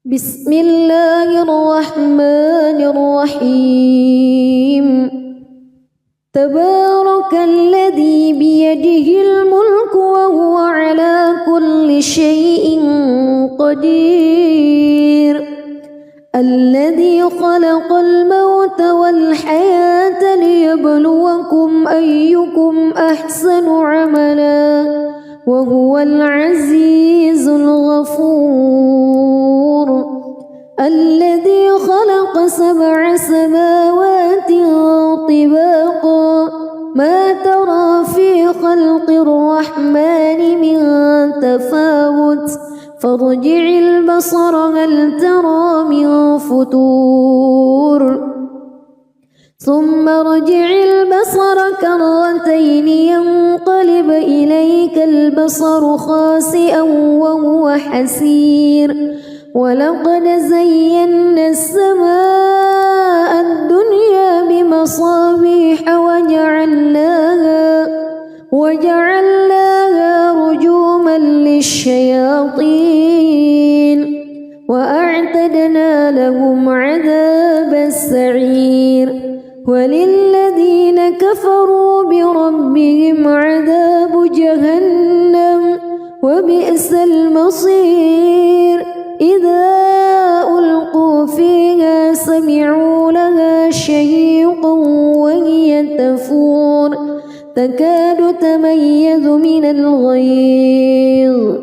بسم الله الرحمن الرحيم تبارك الذي بيده الملك وهو على كل شيء قدير الذي خلق الموت والحياة ليبلوكم أيكم أحسن عملا وهو العزيز الغفور الذي خلق 7 سماوات طباقا ما ترى في خلق الرحمن من تفاوت فارجع البصر هل ترى من فتور ثم ارجع البصر كرتين ينقلب إليك البصر خاسئا وهو حسير ولقد زينا السماء الدنيا بمصابيح وجعلناها رجوما للشياطين وأعتدنا لهم عذاب السعير وللذين كفروا بربهم عذاب جهنم وبئس المصير إذا ألقوا فيها سمعوا لها شهيقا وهي تفور تكاد تميز من الغيظ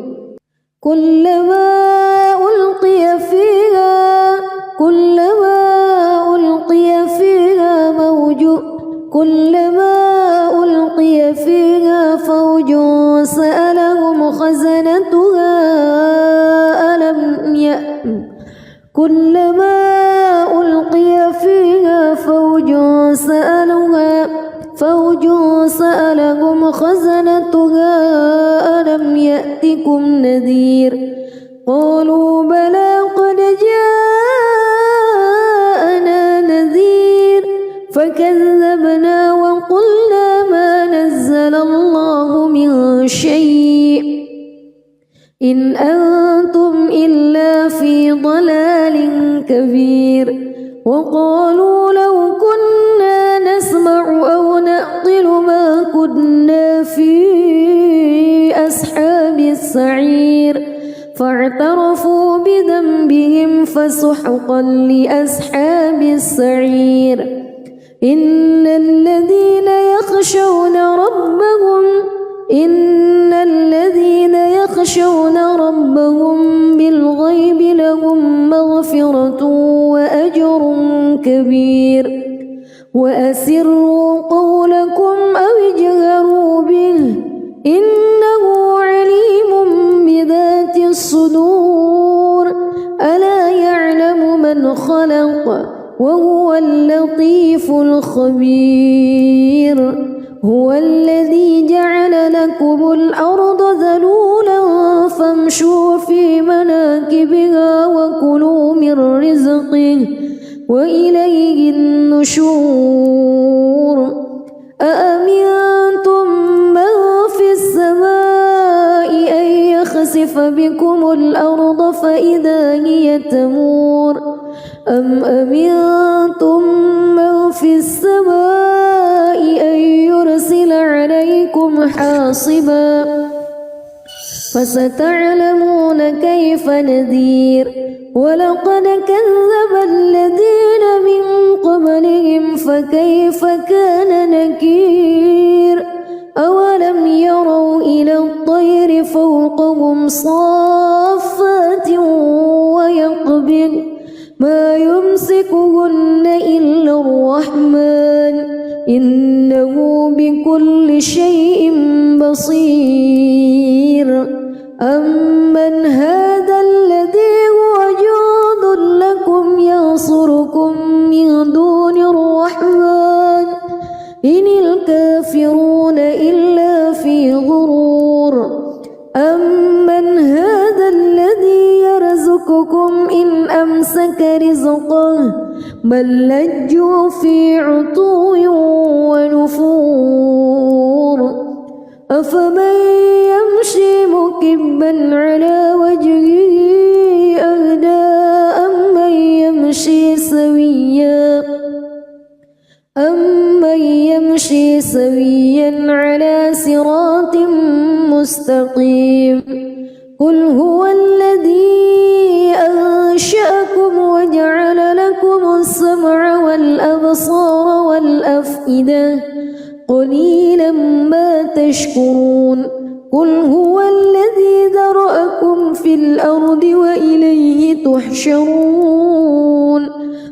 كلما ألقي فيها فوج سألهم خزنتها ألم يأتكم نذير قالوا بلى قد جاءنا نذير فكذبنا وقلنا ما نزل الله من شيء إن أنتم إلا في ضلال كبير وقالوا لو كنا نسمع أو نعقل ما كنا في أصحاب السعير فاعترفوا بذنبهم فسحقا لأصحاب السعير إن الذين يخشون ربهم بالغيب لهم مغفرة وأجر كبير وأسروا قولكم أو اجهروا به إنه عليم بذات الصدور ألا يعلم من خلق وهو اللطيف الخبير هو الذي جعل لكم الأرض ذلولا فامشوا في مناكبها وكلوا من رزقه وإليه النشور أأمنتم من في السماء أن يخسف بكم الأرض فإذا هي تمور أم أمنتم من في السماء أن يرسل عليكم حاصبا فستعلمون كيف نذير ولقد كذب الذين من قبلهم فكيف كان نكير أولم يروا إلى الطير فوقهم صافات ويقبض ما يمسكهن إلا الرحمن إنه بكل شيء بصير أمن هذا الذي هو جند لكم ينصركم من دون الرحمن إن الكافرون إلا في غرور أمن هذا الذي يرزقكم إن أمسك رزقه بل لجوا في عتو ونفور أفمن يمشي مكبا على وجهه أهدى سويا على صراط مستقيم قل هو الذي أنشأكم وجعل لكم السمع والأبصار والأفئدة قليلا ما تشكرون قل هو الذي ذرأكم في الأرض وإليه تحشرون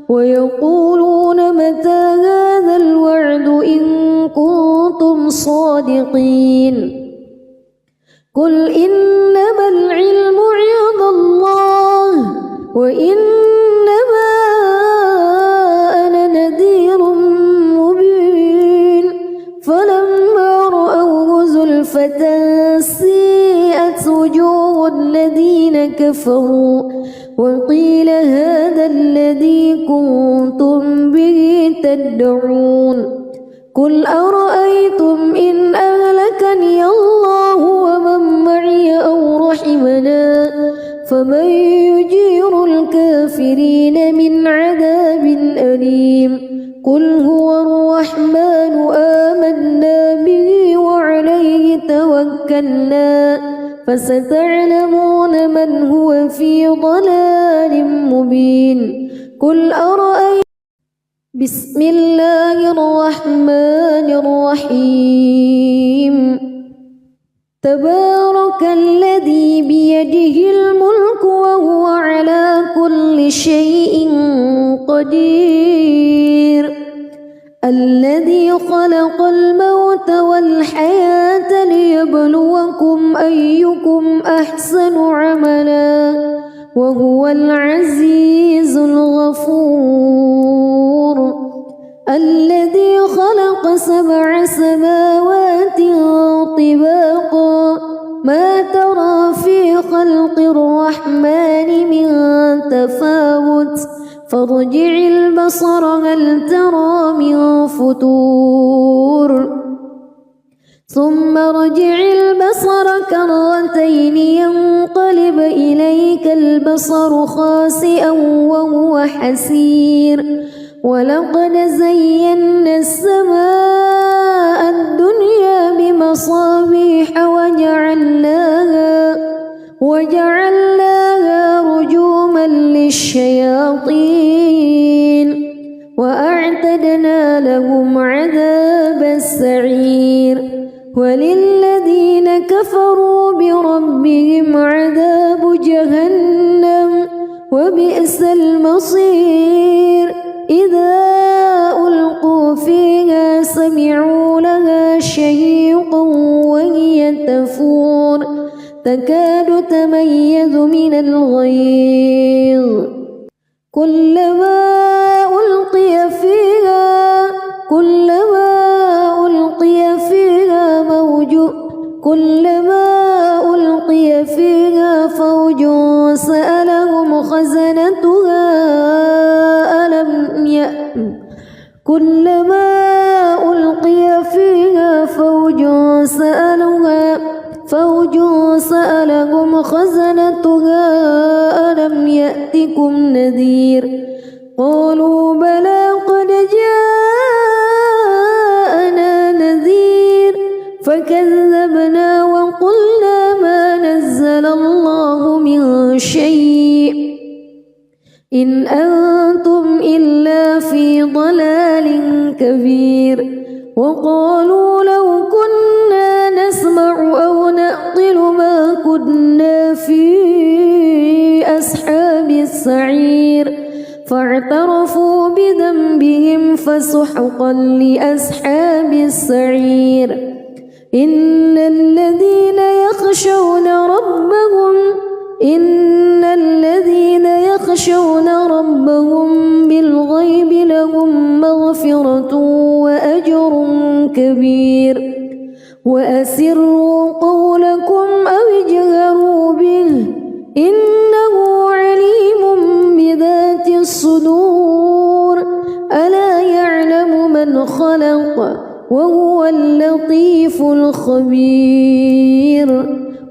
ويقولون متى هذا الوعد إن كنتم صادقين قل إنما العلم عند الله وإنما أنا نذير مبين فلما رأوه زلفة سيئت وجوه الذين كفروا وقيل هذا الذي كنتم به تدعون قل أرأيتم إن أهلكني الله ومن معي أو رحمنا فمن يجير الكافرين من عذاب أليم قل هو الرحمن آمنا به وعليه توكلنا فستعلمون من هو في ضلال مبين قل أرأيتم بسم الله الرحمن الرحيم تبارك الذي بيده الملك وهو على كل شيء قدير الذي خلق الموت والحياة ليبلوكم أيكم أحسن عملا وهو العزيز الغفور الذي خلق 7 سماوات طباقا ما ترى في خلق الرحمن من تفاوت فارجع البصر هل ترى من فطور ثم ارجع البصر كرتين ينقلب إليك البصر خاسئا وهو حسير ولقد زينا السماء الدنيا بمصابيح وجعلناها رجوما للشياطين وأعتدنا لهم عذاب السعير وللذين كفروا بربهم عذاب جهنم وبئس المصير إذا ألقوا فيها سمعوا لها شهيقا وهي تفور تكاد تميز من الغيظ كلما ألقي فيها فوج سألهم خزنتها كلما ألقي فيها فوج سألهم خزنتها ألم يأتكم نذير قالوا بلى قد جاءنا نذير فكذبنا وقلنا ما نزل الله من شيء إن أنتم إلا في ضلال كبير وقالوا لو كنا نسمع أو نعقل ما كنا في أصحاب السعير فاعترفوا بذنبهم فسحقا لأصحاب السعير إن الذين يخشون ربهم بالغيب لهم مغفرة وأجر كبير وأسروا قولكم أو اجهروا به إنه عليم بذات الصدور ألا يعلم من خلق وهو اللطيف الخبير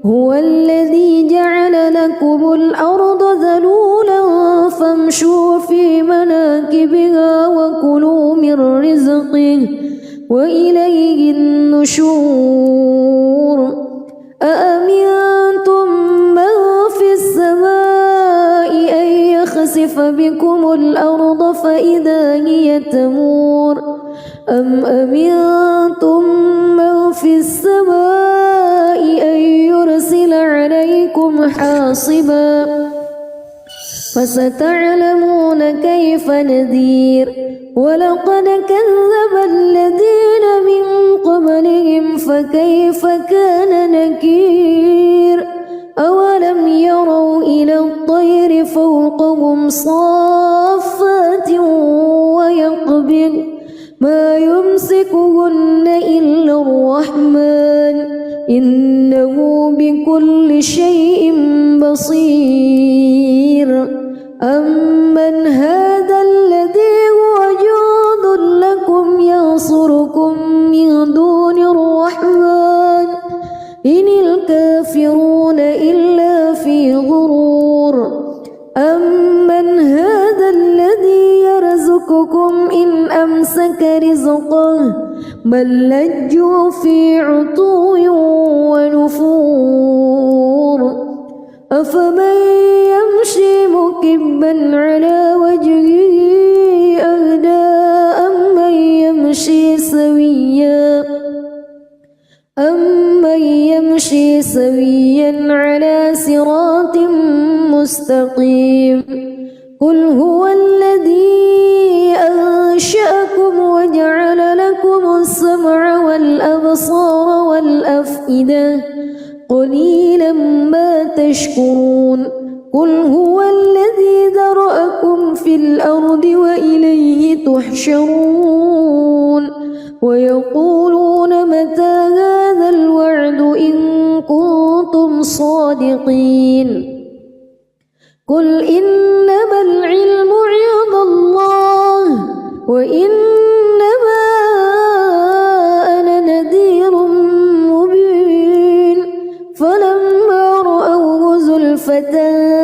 هو الذي جعل لكم الأرض ذلولا فامشوا في مناكبها وكلوا من رزقه وإليه النشور أأمنتم من في السماء أن يخسف بكم الأرض فإذا هي تمور أم أمنتم من في السماء أن يرسل عليكم حاصبا فستعلمون كيف نذير ولقد كذب الذين من قبلهم فكيف كان نكير أولم يروا إلى الطير فوقهم صافات ويقبض ما يمسكهن إلا الرحمن إنه بكل شيء بصير أمن هذا الذي هو جند لكم ينصركم من دون الرحمن إن الكافرون إلا في غرور أمن هذا الذي يرزقكم إن أمسك رزقه بل لجوا في عتو ونفور أفمن يمشي مكبا على وجهه أهدى أمن يمشي سويا على صراط مستقيم قل هو الذي أنشأكم وجعل لكم السمع والأبصار والأفئدة قليلا ما تشكرون قل هو الذي ذرأكم في الأرض وإليه تحشرون ويقولون متى هذا الوعد إن كنتم صادقين قل إنما العلم عند الله وإنما أنا نذير مبين فلما رأوه زلفة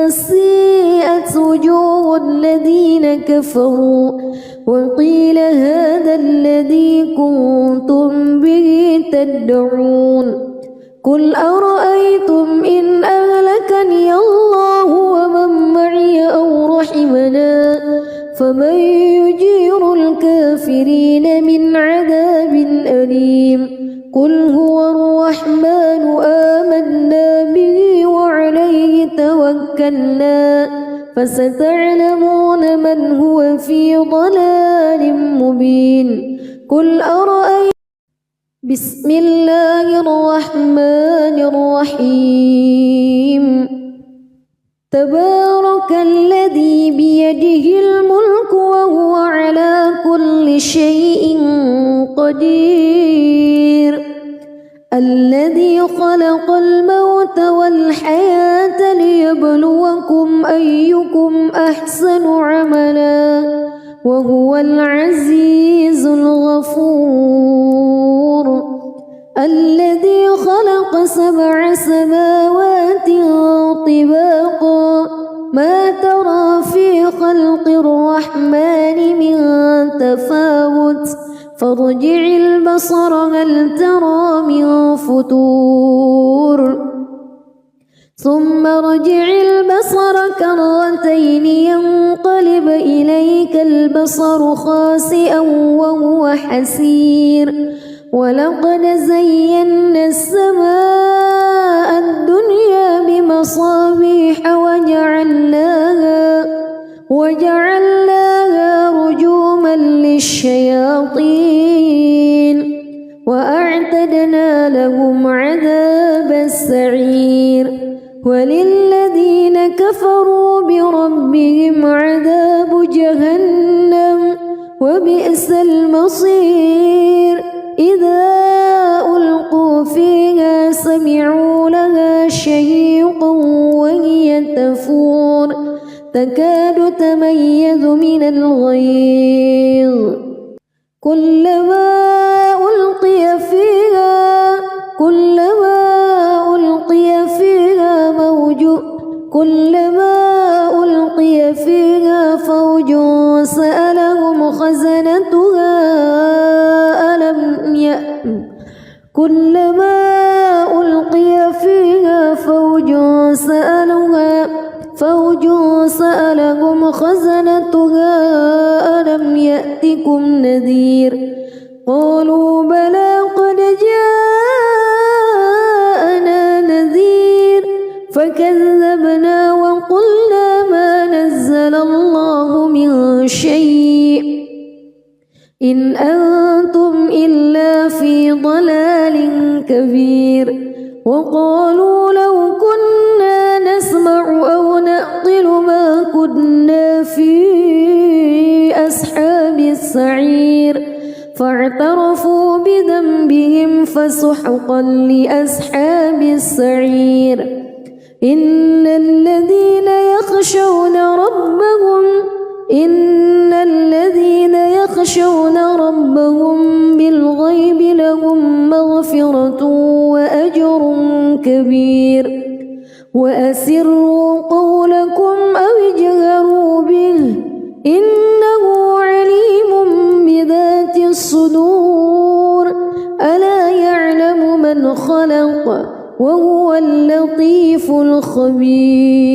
سيئت وجوه الذين كفروا وقيل هذا الذي كنتم به تدعون قل أرأيتم إن أهلكني الله ومن معي أو رحمنا فمن يجير الكافرين من عذاب أليم قل هو الرحمن آمنا به وعليه توكلنا فستعلمون من هو في ضلال مبين قل أرأيتم بسم الله الرحمن الرحيم تبارك الذي بيده الملك وهو على كل شيء قدير الذي خلق الموت والحياة ليبلوكم أيكم أحسن عملا وهو العزيز الغفور الذي خلق 7 سماوات طباقا ما ترى في خلق الرحمن من تفاوت فارجع البصر هل ترى من فتور ثم ارجع البصر كرتين ينقلب إليك البصر خاسئا وهو حسير ولقد زينا السماء الدنيا بمصابيح وجعلناها رجوما للشياطين وأعتدنا لهم عذاب السعير وللذين كفروا بربهم عذاب جهنم وبئس المصير إذا ألقوا فيها سمعوا لها شهيقا وهي تفور تكاد تميز من الغيظ كلما ألقي فيها فوج سألهم خزنتها سألهم خزنتها ألم يأتكم نذير قالوا بلى قد جاءنا نذير فكذبنا وقلنا ما نزل الله من شيء إن أنتم إلا في ضلال كبير وقالوا لو كنا نسمع أو نعقل ما كنا في أصحاب السعير فاعترفوا بذنبهم فسحقا لأصحاب السعير إن الذين يخشون ربهم بالغيب لهم مغفرة وأجر كبير وأسروا قولكم أو اجهروا به إنه عليم بذات الصدور ألا يعلم من خلق وهو اللطيف الخبير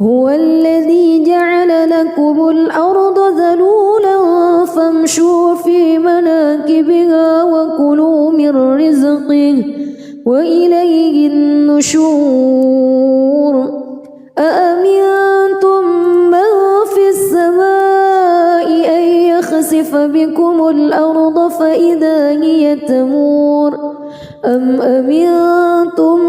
هو الذي جعل لكم الأرض ذلولا فامشوا في مناكبها وكلوا من رزقه وإليه النشور أأمنتم من في السماء أن يخسف بكم الأرض فإذا هي تمور أم أمنتم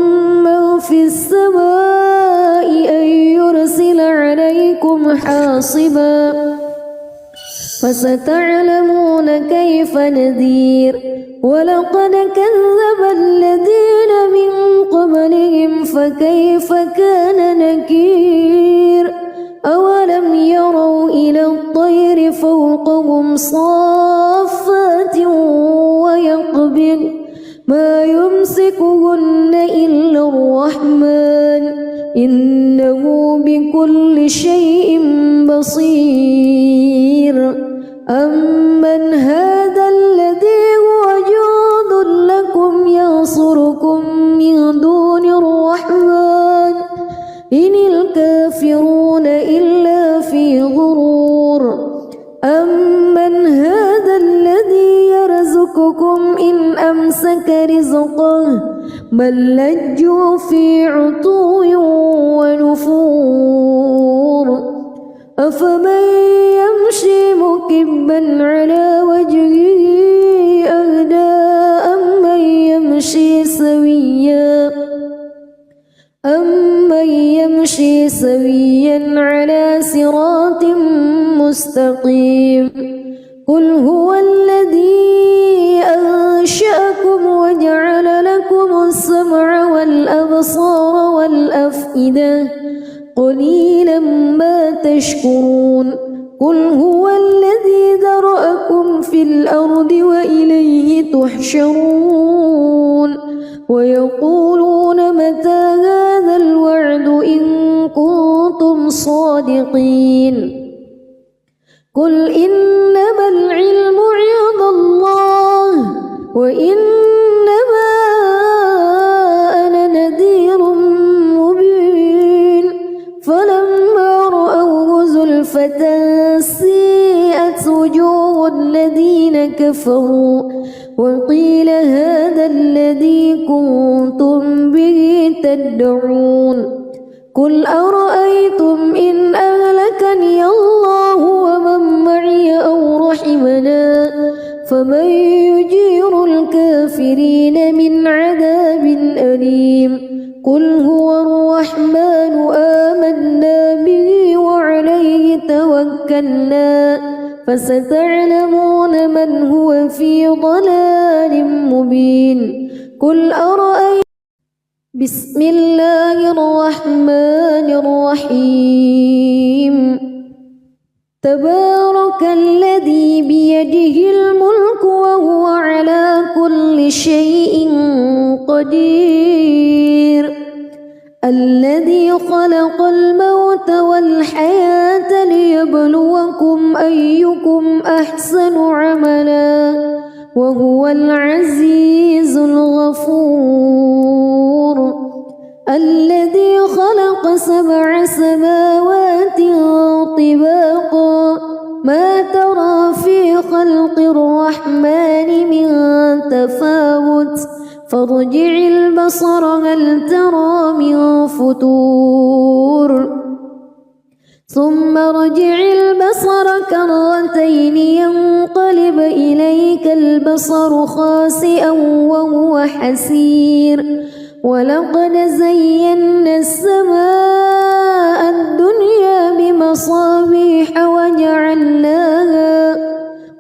من في السماء أن يرسل عليكم حاصبا فستعلمون كيف نذير ولقد كذب الذين من قبلهم فكيف كان نكير أولم يروا إلى الطير فوقهم صافات ويقبض ما يمسكهن إلا الرحمن إنه بكل شيء بصير أمن هذا الذي هو جند لكم ينصركم من دون الرحمن إن الكافرون إلا في غرور أمن هذا الذي يرزقكم إن أمسك رزقه بل لجوا في عتو ونفور أفمن يمشي مكبا على وجهه أهدى أمن يمشي سويا على صراط مستقيم قل هو الذي أنشأكم وجعل لكم السمع والأبصار والأفئدة قليلا ما تشكرون قل هو الذي ذرأكم في الأرض وإليه تحشرون ويقولون متى هذا الوعد إن كنتم صادقين قل إنما العلم عند الله وإنما أنا نذير مبين فلما رأوه زلفة سيئت وجوه الذين كفروا وقيل هذا الذي كنتم به تدعون قل أرأيتم إن أهلكني الله ومن معي أو رحمنا فمن يجير الكافرين من عذاب أليم قل هو الرحمن آمنا به وعليه توكلنا فستعلمون من هو في ضلال مبين قل أرأيتم بسم الله الرحمن الرحيم تبارك الذي بيده الملك وهو على كل شيء قدير الذي خلق الموت والحياة ليبلوكم أيكم أحسن عملا وهو العزيز الغفور الذي خلق 7 سماوات ما ترى في خلق الرحمن من تفاوت فارجع البصر هل ترى من فتور ثم ارجع البصر كرتين ينقلب إليك البصر خاسئا وهو حسير ولقد زينا السماء الدنيا بمصابيح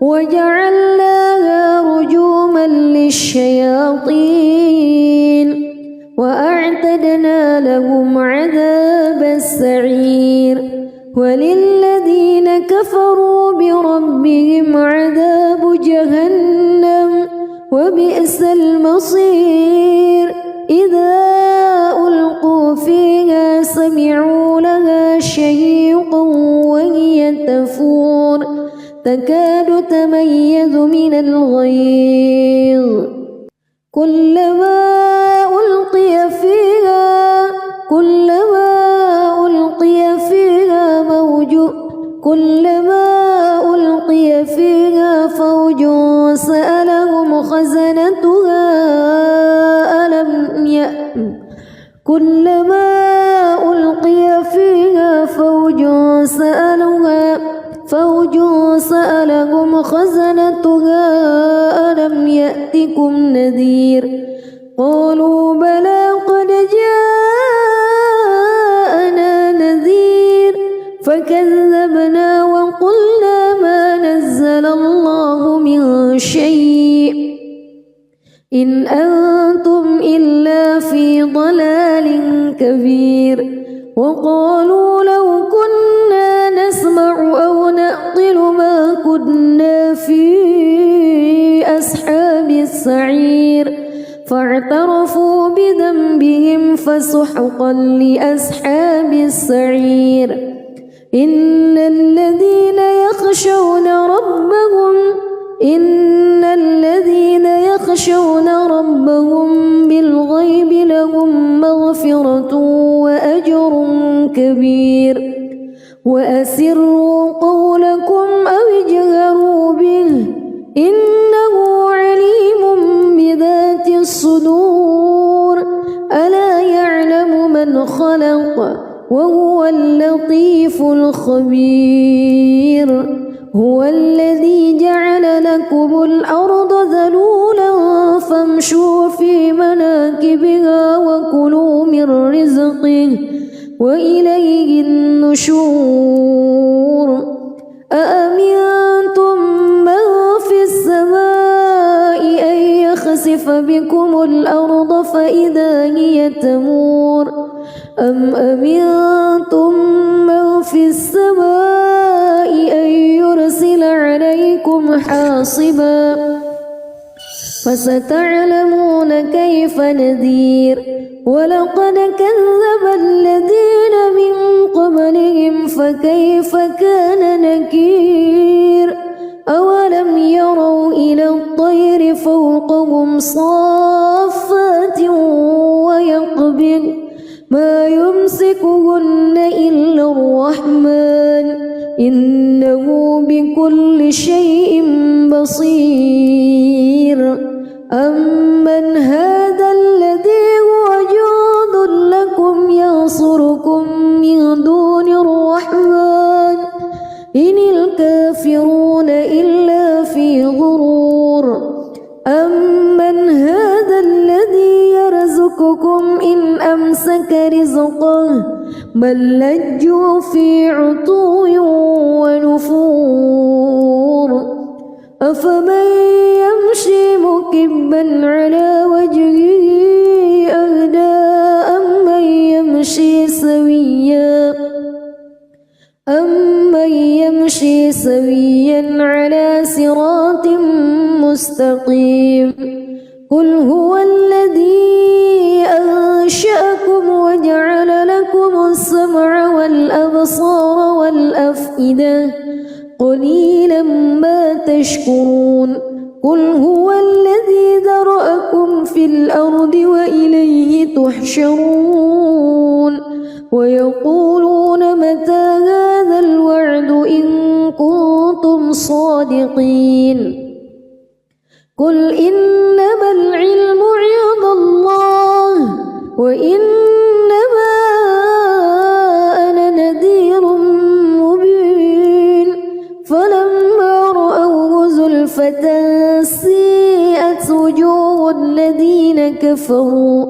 وجعلناها رجوما للشياطين وأعتدنا لهم عذاب السعير وللذين كفروا بربهم عذاب جهنم وبئس المصير إذا ألقوا فيها سمعوا لها شهيقا وهي تفور تكاد تميز من الغيظ كلما ألقي فيها فوج سألهم خزنتها ألم يأتكم نذير قالوا بلى قد جاءنا نذير فكذبنا وقلنا ما نزل الله من شيء إن أنتم إلا في ضلال كبير وقالوا لو كنا نسمع أو نعقل ما كنا في أصحاب السعير فاعترفوا بذنبهم فسحقا لأصحاب السعير إن الذين يخشون ربهم بالغيب لهم مغفرة وأجر كبير وأسروا قولكم أو اجهروا به إنه عليم بذات الصدور ألا يعلم من خلق وهو اللطيف الخبير هو الذي جعل لكم الأرض ذلولا فامشوا في مناكبها وكلوا من رزقه وإليه النشور أأمنتم من في السماء أن يخسف بكم الأرض فإذا هي تمور أم أمنتم من في السماء أن يرسل عليكم حاصبا فستعلمون كيف نذير ولقد كذب الذين من قبلهم فكيف كان نكير أولم يروا إلى الطير فوقهم صافات ويقبض ما يمسكهن إلا الرحمن إنه بكل شيء بصير أمن هذا الذي هو جند لكم ينصركم من دون الرحمن إن الكافرون إلا في غرور أمن هذا الذي يرزقكم إن أمسك رزقه بل لجوا في عتو ونفور أفمن يمشي مكبا على وجهه أهدى أمن يمشي سويا على صراط مستقيم قل هو الذي أنشأكم وجعل لكم السمع والأبصار والأفئدة قليلا ما تشكرون قل هو الذي ذرأكم في الأرض وإليه تحشرون ويقولون متى هذا الوعد إن كنتم صادقين قل إنما العلم عند الله وإنما أنا نذير مبين فلما رأوه زلفة سيئت وجوه الذين كفروا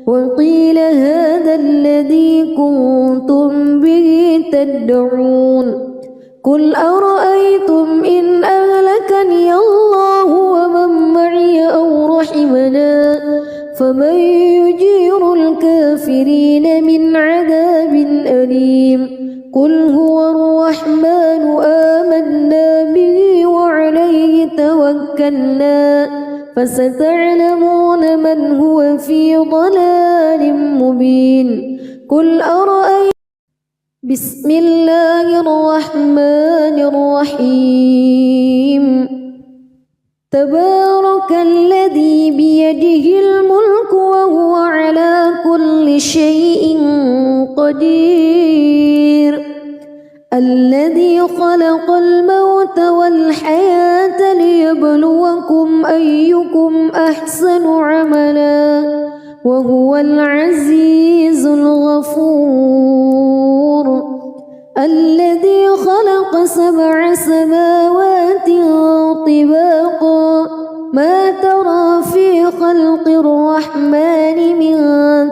وقيل هذا الذي كنتم به تدعون قل أرأيتم إن أهلكني الله ومن معي أو رحمنا فمن يجير الكافرين من عذاب أليم قل هو الرحمن آمنا به وعليه توكلنا فستعلمون من هو في ضلال مبين قل أرأيتم بسم الله الرحمن الرحيم تبارك الذي بيده الملك وهو على كل شيء قدير الذي خلق الموت والحياة ليبلوكم أيكم أحسن عملا وهو العزيز الغفور الذي خلق 7 سماوات طباقا ما ترى في خلق الرحمن من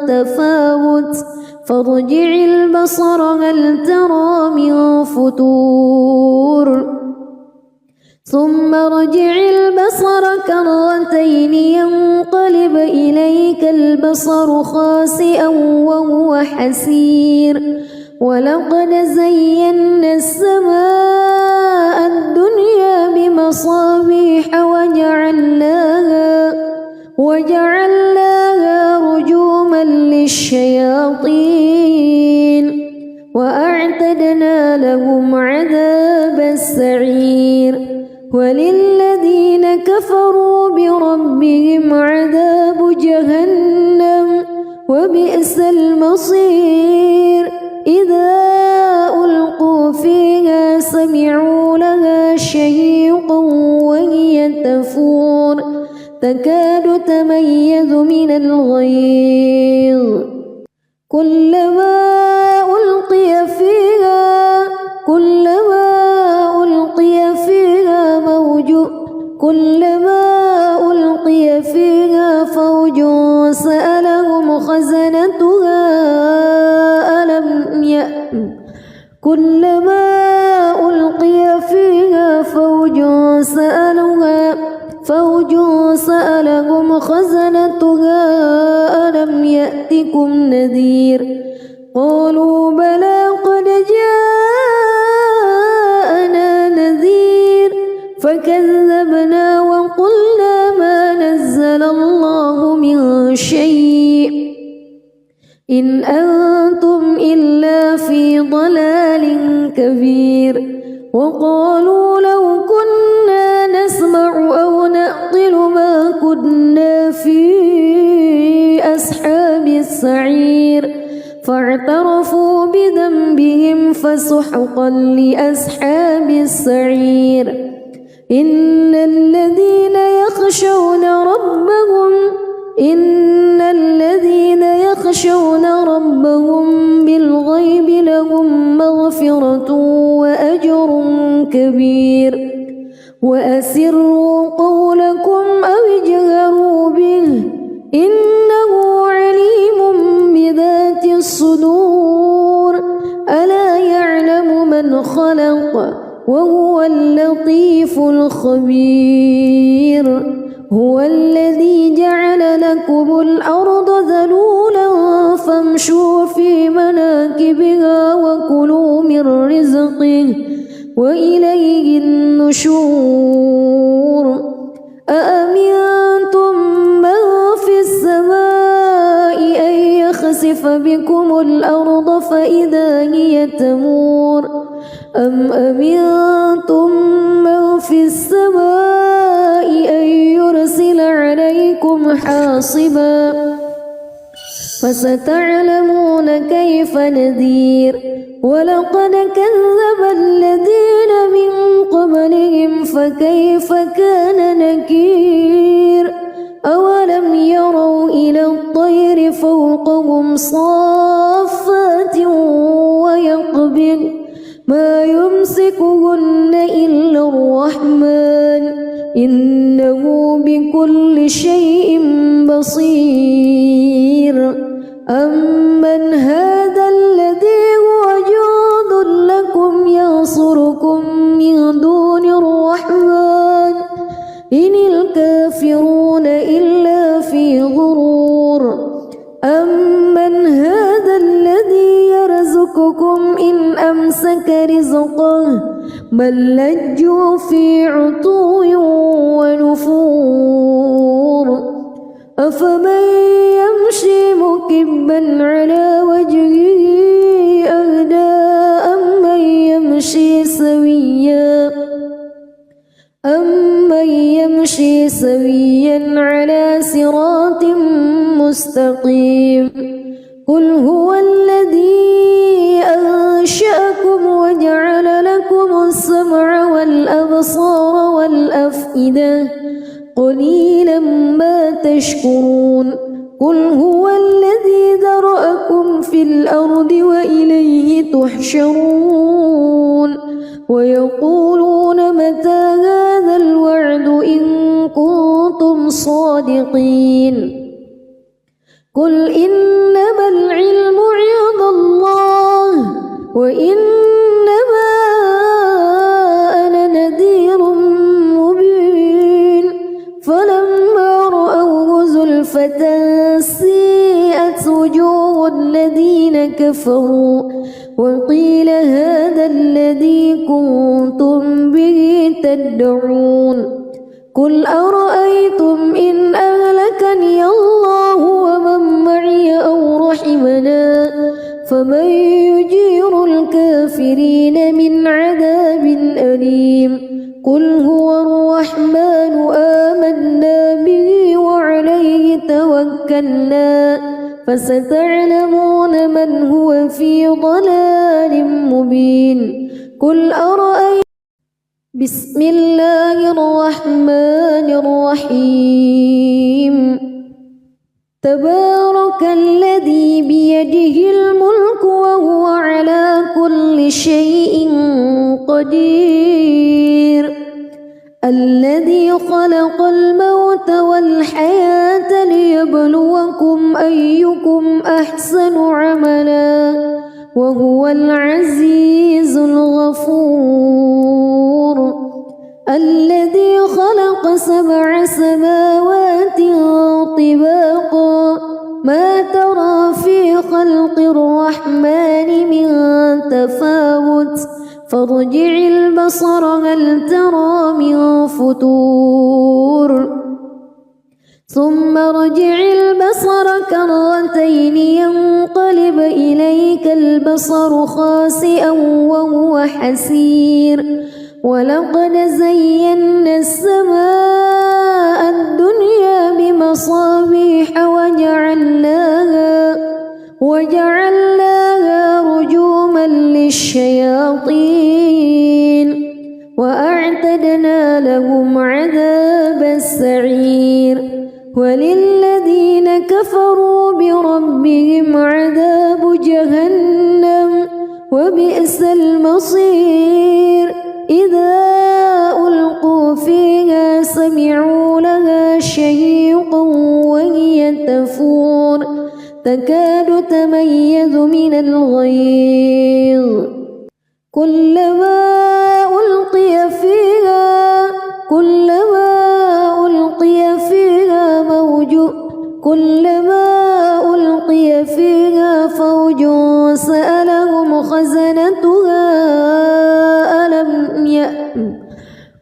تفاوت فارجع البصر هل ترى من فتور ثم ارجع البصر كرتين ينقلب إليك البصر خاسئا وهو حسير ولقد زينا السماء الدنيا بمصابيح وجعلناها رجوما للشياطين وأعتدنا لهم عذاب السعير وللذين كفروا بربهم عذاب جهنم وبئس المصير إذا ألقوا فيها سمعوا لها شهيقا وهي تفور تكاد تميز من الغيظ كلما ألقي فيها فوج سألهم خزنتها كلما ألقي فيها فوج سألهم خزنتها ألم يأتكم نذير قالوا بلى قد جاءنا نذير فكذبنا وقلنا ما نزل الله من شيء إن أنتم إلا في ضلال كبير وقالوا لو كنا نسمع أو نعقل ما كنا في أصحاب السعير فاعترفوا بذنبهم فسحقا لأصحاب السعير إن الذين يخشون ربهم بالغيب لهم مغفرة وأجر كبير وأسروا قولكم أو اجهروا به إنه عليم بذات الصدور ألا يعلم من خلق وهو اللطيف الخبير هو الذي جعل لكم الأرض ذلولا فامشوا في مناكبها وكلوا من رزقه وإليه النشور أأمنتم من في السماء أن يخسف بكم الأرض فإذا هي تمور أم أمنتم من في السماء أن يرسل عليكم حاصبا فستعلمون كيف نذير ولقد كذب الذين من قبلهم فكيف كان نكير أولم يروا إلى الطير فوقهم صافات ويقبض ما يمسكهن إلا الرحمن إنه بكل شيء بصير أمن هذا الذي هو جند لكم ينصركم من دون الرحمن إن الكافرون إلا في غرور أمن هذا الذي يرزقكم إن أمسك رزقه بل لجوا في عتو ونفور أفمن يمشي مكبا على وجهه أهدى أمن يمشي سويا على صراط مستقيم قل هو الذي أنشأكم وجعل لكم السمع والأبصار والأفئدة قليلا ما تشكرون قل هو الذي ذرأكم في الأرض وإليه تحشرون ويقولون متى هذا الوعد إن كنتم صادقين قل إنما العلم عند الله وإنما أنا نذير مبين فلما رأوه زلفة سيئت وجوه الذين كفروا وقيل هذا الذي كنتم به تدعون قل أرأيتم إن أهلكني الله ومن معي أو رحمنا فمن يجير الكافرين من عذاب أليم قل هو الرحمن آمنا به وعليه توكلنا فستعلمون من هو في ضلال مبين قل أرأيتم بسم الله الرحمن الرحيم تبارك الذي بيده الملك وهو على كل شيء قدير الذي خلق الموت والحياة ليبلوكم أيكم أحسن عملا وهو العزيز الغفور الذي خلق 7 سماوات طباقا ما ترى في خلق الرحمن من تفاوت فارجع البصر هل ترى من فطور ثم ارجع البصر كرتين ينقلب إليك البصر خاسئا وهو حسير ولقد زينا السماء الدنيا بمصابيح وجعلناها رجوما للشياطين وأعتدنا لهم عذاب السعير وللذين كفروا بربهم عذاب جهنم وبئس المصير إذا ألقوا فيها سمعوا لها شهيقا وهي تفور تكاد تميز من الغيظ كلما ألقي فيها فوج سألهم خزنتها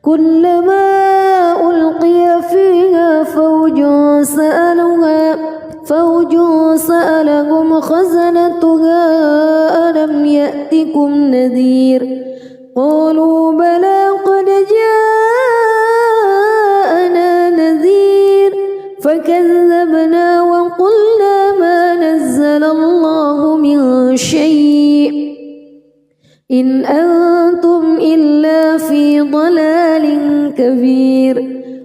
كلما ألقي فيها فوج سألهم خزنتها ألم يأتكم نذير قالوا بلى قد جاءنا نذير فكذبنا وقلنا ما نزل الله من شيء إن إن أنتم إلا في ضلال كبير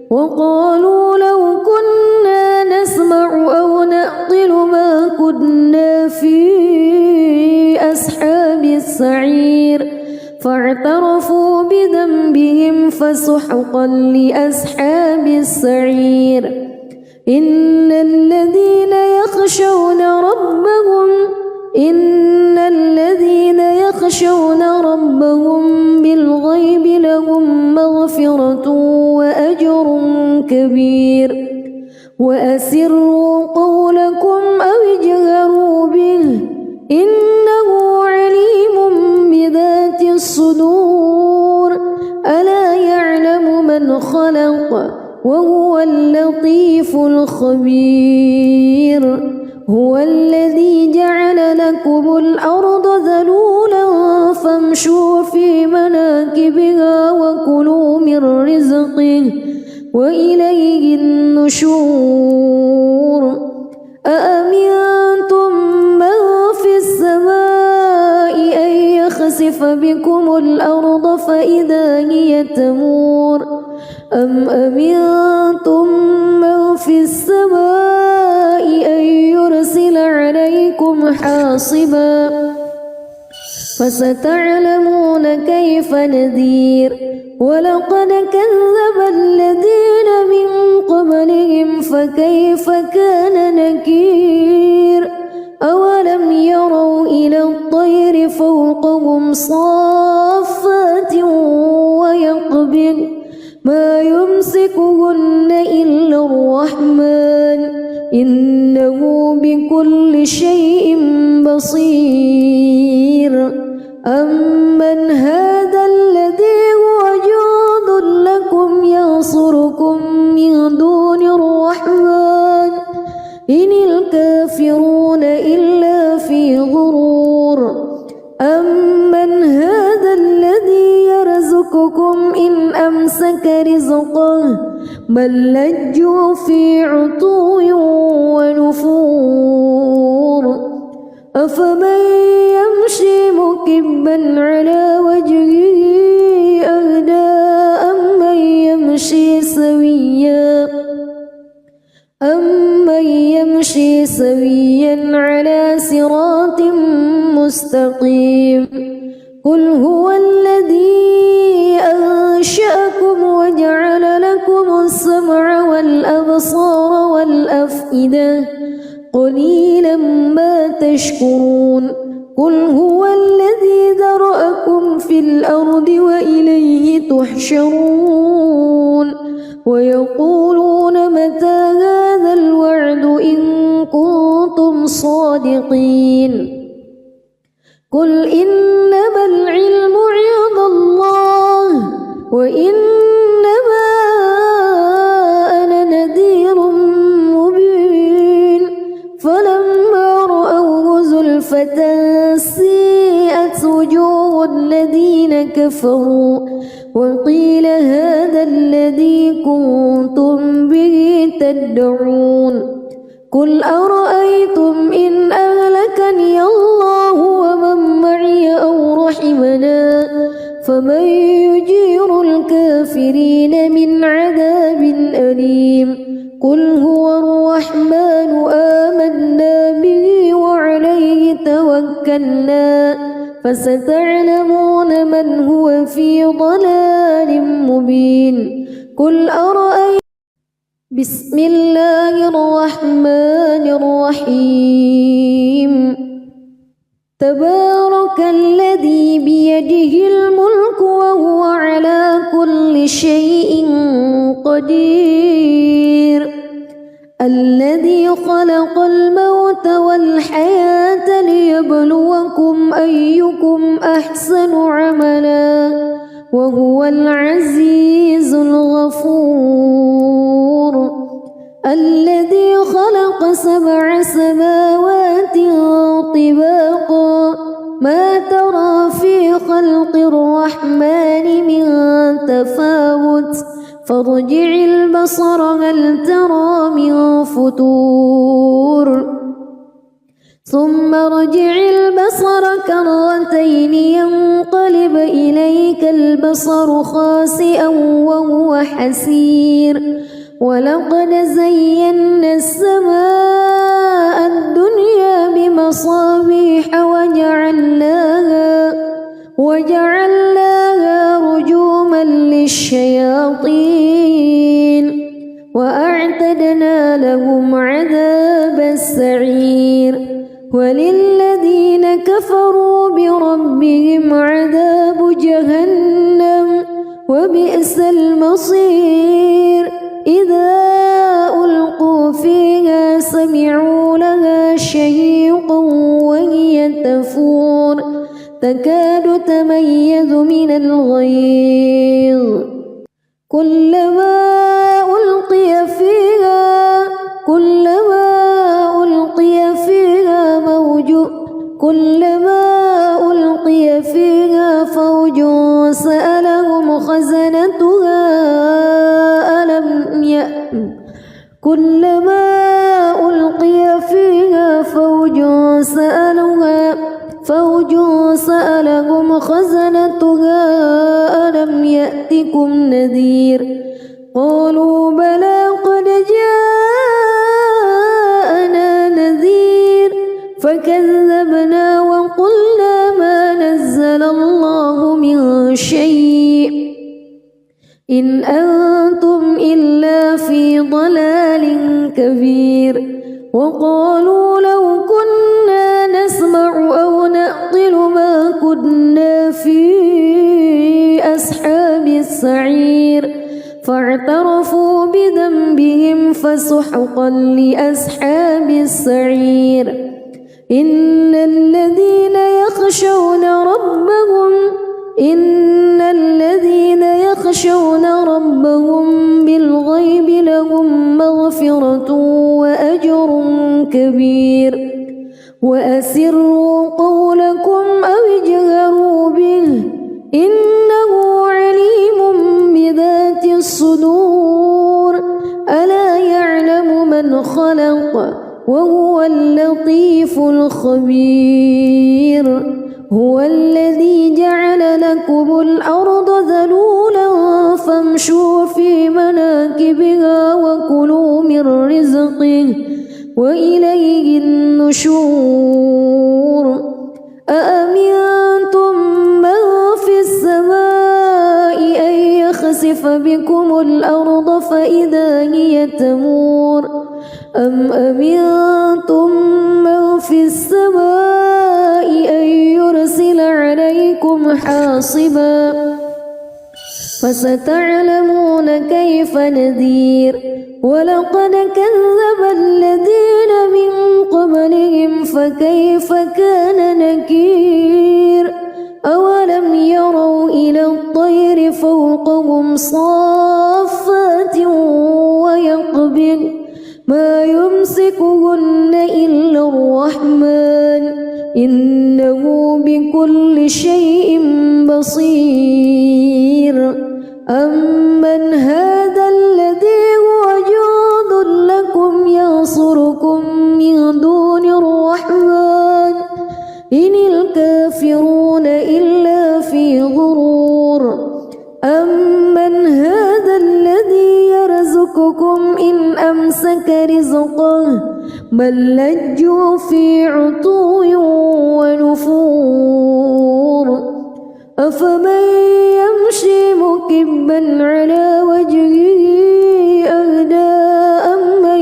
وقالوا لو كنا نسمع أو نعقل ما كنا في أصحاب السعير فاعترفوا بذنبهم فسحقا لأصحاب السعير إن الذين يخشون ربهم بالغيب لهم مغفرة وأجر كبير وأسروا قولكم أو اجهروا به إنه عليم بذات الصدور ألا يعلم من خلق وهو اللطيف الخبير هو الذي جعل لكم الأرض ذلولا فامشوا في مناكبها وكلوا من رزقه وإليه النشور أأمنتم من في السماء أن يخسف بكم الأرض فإذا هي تمور أم أمنتم من في السماء أن يرسل عليكم حاصبا فستعلمون كيف نذير ولقد كذب الذين من قبلهم فكيف كان نكير أولم يروا إلى الطير فوقهم صافات ويقبض ما يمسكهن إلا الرحمن إنه بكل شيء بصير أمن هذا الذي هو جند لكم ينصركم من دون الرحمن إن الكافرون إلا في غرور أمن هذا الذي يرزقكم إن أمسك رزقه بل لجوا في عتو ونفور أفمن يمشي مكبا على وجهه أهدى أمن يمشي سويا على صراط مستقيم قل هو الذي أنشأكم وجعل لكم السمع والأبصار والأفئدة قليلا ما تشكرون قل هو الذي ذرأكم في الأرض وإليه تحشرون ويقولون متى هذا الوعد إن كنتم صادقين قل إنما العلم عند الله وإنما أنا نذير مبين فلما رأوه زلفة سيئت وجوه الذين كفروا وقيل هذا الذي كنتم به تدعون قل أرأيتم إن أهلكني الله ومن معي أو رحمنا فمن يجير الكافرين من عذاب أليم قل هو الرحمن آمنا به وعليه توكلنا فستعلمون من هو في ضلال مبين قل أرأيتم بسم الله الرحمن الرحيم تبارك الذي بيده الملك وهو على كل شيء قدير الذي خلق الموت والحياة ليبلوكم أيكم أحسن عملا وهو العزيز الغفور الذي خلق 7 سماوات طباقا ما ترى في خلق الرحمن من تفاوت فارجع البصر هل ترى من فتور ثم ارجع البصر كرتين ينقلب إليك البصر خاسئا وهو حسير ولقد زينا السماء الدنيا بمصابيح وجعلناها رجوما للشياطين وأعتدنا لهم عذاب السعير وللذين كفروا بربهم عذاب جهنم وبئس المصير إذا ألقوا فيها سمعوا لها شهيقا وهي تفور تكاد تميز من الغيظ كلما ألقي فيها فوج سألهم خزنتها ألم يأتكم نذير قالوا بلى قد جاءنا نذير فكذبنا وقلنا ما نزل الله من شيء إن أنتم إلا في ضلال كبير وقالوا لو كنا نسمع أو نعقل ما كنا في أصحاب السعير فاعترفوا بذنبهم فسحقا لأصحاب السعير إن الذين يخشون ربهم بالغيب لهم مغفرة وأجر كبير وأسروا قولكم أو اجهروا به إنه عليم بذات الصدور ألا يعلم من خلق وهو اللطيف الخبير هو الذي جعل لكم الأرض ذلولا فامشوا في مناكبها وكلوا من رزقه وإليه النشور أأمنتم من في السماء أن يخسف بكم الأرض فإذا هي تمور أم أمنتم من في السماء أن يرسل عليكم حاصبا فستعلمون كيف نذير ولقد كذب الذين من قبلهم فكيف كان نكير أولم يروا إلى الطير فوقهم صافات ويقبض ما يمسكهن إلا الرحمن إنه بكل شيء بصير أمن هذا الذي هو جند لكم ينصركم من دون الرحمن إن الكافرون إلا في غرور أمن هذا الذي يرزقكم إن أمسك رزقه بل لجوا في عتو ونفور أفمن يمشي مكبا على وجهه أهدى أمن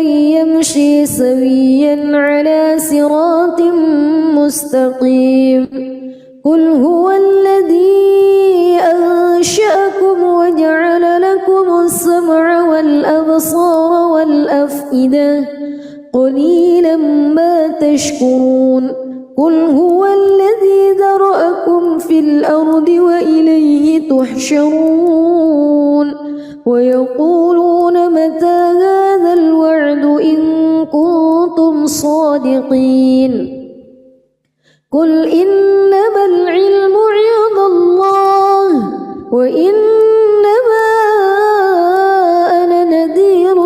يمشي سويا على صراط مستقيم قل هو الذي أنشأكم وجعل لكم السمع والأبصار والأفئدة قليلا ما تشكرون قل هو الذي ذرأكم في الأرض وإليه تحشرون ويقولون متى هذا الوعد إن كنتم صادقين قل إنما العلم عند الله وإنما أنا نذير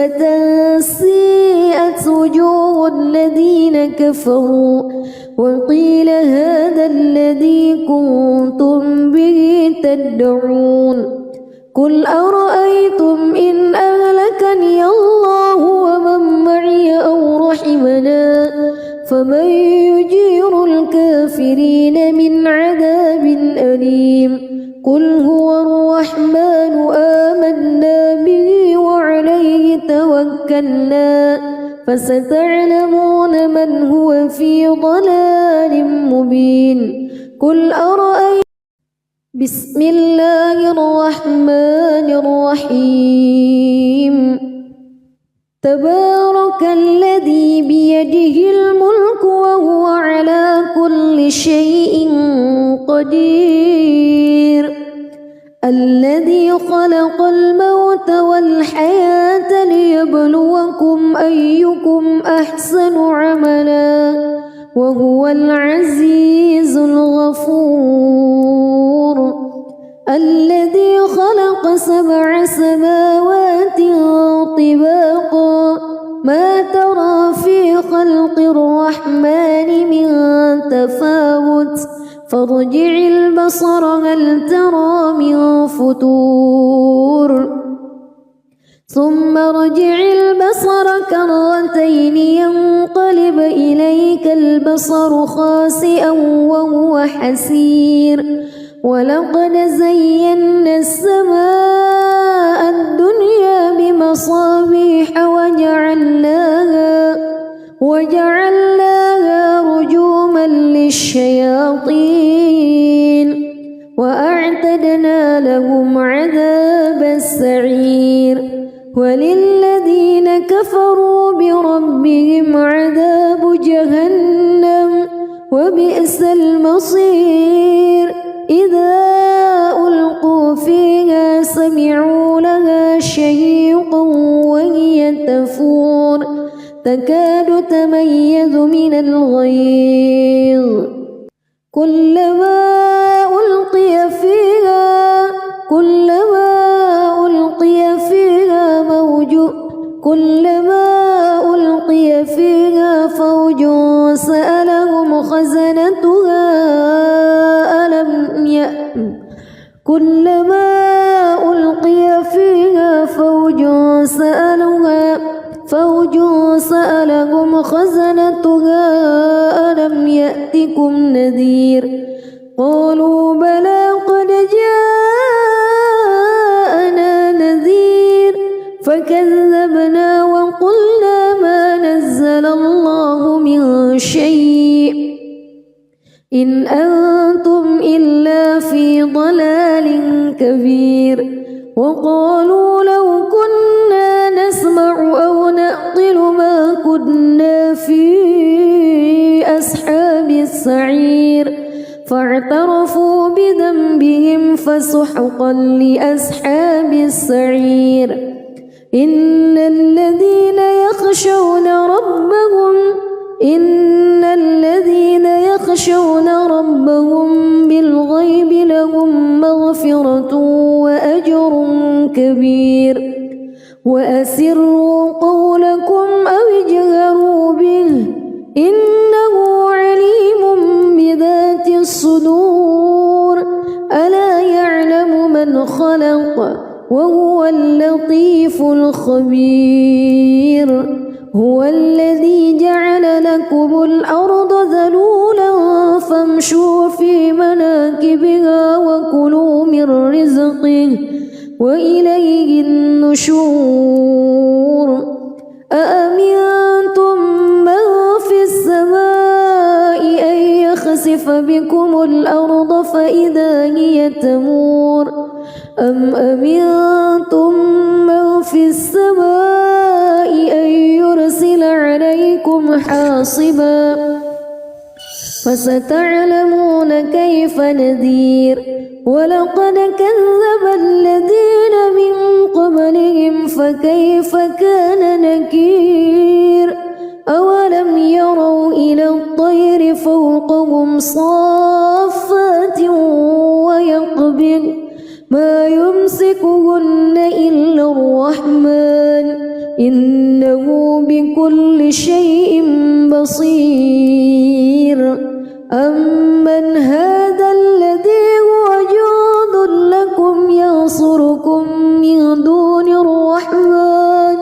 حسرة سيئت وجوه الذين كفروا وقيل هذا الذي كنتم به تدعون قل أرأيتم إن أهلكني الله ومن معي أو رحمنا فمن يجير الكافرين من عذاب أليم قل هو الرحمن آمنا به وعليه توكلنا فستعلمون من هو في ضلال مبين قل أرأيتم بسم الله الرحمن الرحيم تبارك الذي بيده الملك وهو على كل شيء قدير الذي خلق الموت والحياة ليبلوكم أيكم أحسن عملا وهو العزيز الغفور الذي خلق 7 سماوات طباقا ما ترى في خلق الرحمن من تفاوت فارجع البصر هل ترى من فتور ثم ارجع البصر كرتين ينقلب إليك البصر خاسئا وهو حسير ولقد زينا السماء الدنيا بمصابيح وجعلناها رجوما للشياطين وأعتدنا لهم عذاب السعير وللذين كفروا بربهم عذاب جهنم وبئس المصير إذا ألقوا فيها سمعوا لها شهيقا وهي تفور تكاد تميز من الغيظ كلما ألقي فيها فوج سألهم خزنتها كلما ألقي فيها فوج سألهم خزنتها ألم يأتكم نذير قالوا بلى قد جاءنا نذير فكذبنا وقلنا ما نزل الله من شيء إن أنتم إلا في ضلال كبير وقالوا لو كنا نسمع أو نعقل ما كنا في أصحاب السعير فاعترفوا بذنبهم فسحقا لأصحاب السعير إن الذين يخشون ربهم بالغيب لهم مغفرة وأجر كبير وأسروا قولكم أو اجهروا به إنه عليم بذات الصدور ألا يعلم من خلق وهو اللطيف الخبير هو الذي جعل لكم الأرض ذلولا فامشوا في مناكبها وكلوا من رزقه وإليه النشور أأمنتم من في السماء أن يخسف بكم الأرض فإذا هي تمور أم أمنتم من في السماء أن يرسل عليكم حاصبا فستعلمون كيف نذير ولقد كذب الذين من قبلهم فكيف كان نكير أولم يروا إلى الطير فوقهم صافات ويقبض ما يمسكهن إلا الرحمن إنه بكل شيء بصير أمن هذا الذي هو جند لكم ينصركم من دون الرحمن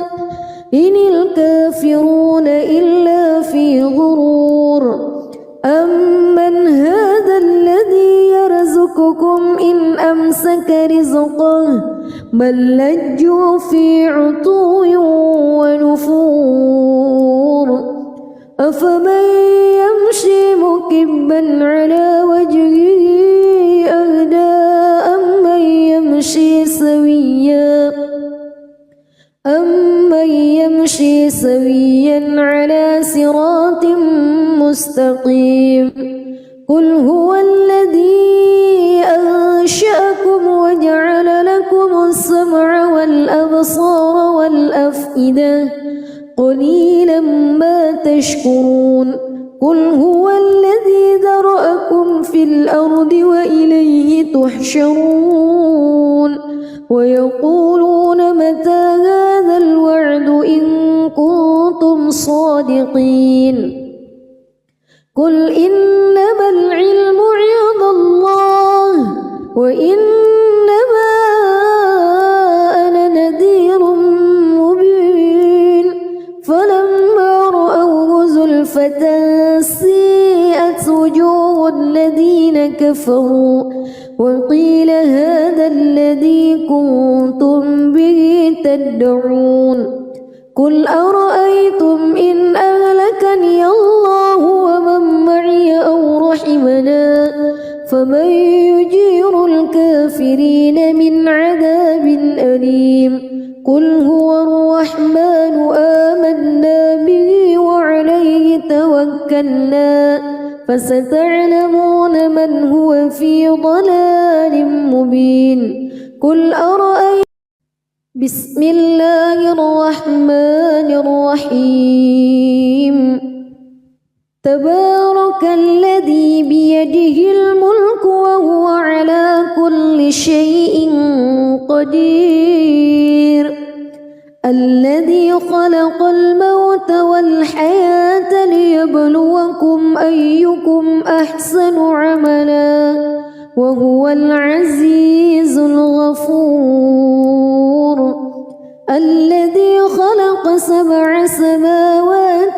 إن الكافرون إلا في غرور أمن هذا الذي يرزقكم إن أمسك رزقه بل لجوا في عتو ونفور أفمن يمشي مكبا على وجهه أهدى أمن يمشي سويا على صراط مستقيم قل هو الذي أنشأكم وجعل لكم السمع والأبصار والأفئدة قليلا ما تشكرون قل هو الذي ذرأكم في الأرض وإليه تحشرون ويقولون متى هذا الوعد إن كنتم صادقين قل إنما العلم عند الله وإنما أنا نذير مبين فلما رأوه زلفة سيئت وجوه الذين كفروا وقيل هذا الذي كنتم به تدعون قل أرأيتم إن أهلكني الله ومن معي أو رحمنا فمن يجير الكافرين من عذاب أليم قل هو الرحمن آمنا به وعليه توكلنا فستعلمون من هو في ضلال مبين قل أرأيتم بسم الله الرحمن الرحيم تبارك الذي بيده الملك وهو على كل شيء قدير الذي خلق الموت والحياة ليبلوكم أيكم أحسن عملا وهو العزيز الغفور الذي خلق 7 سماوات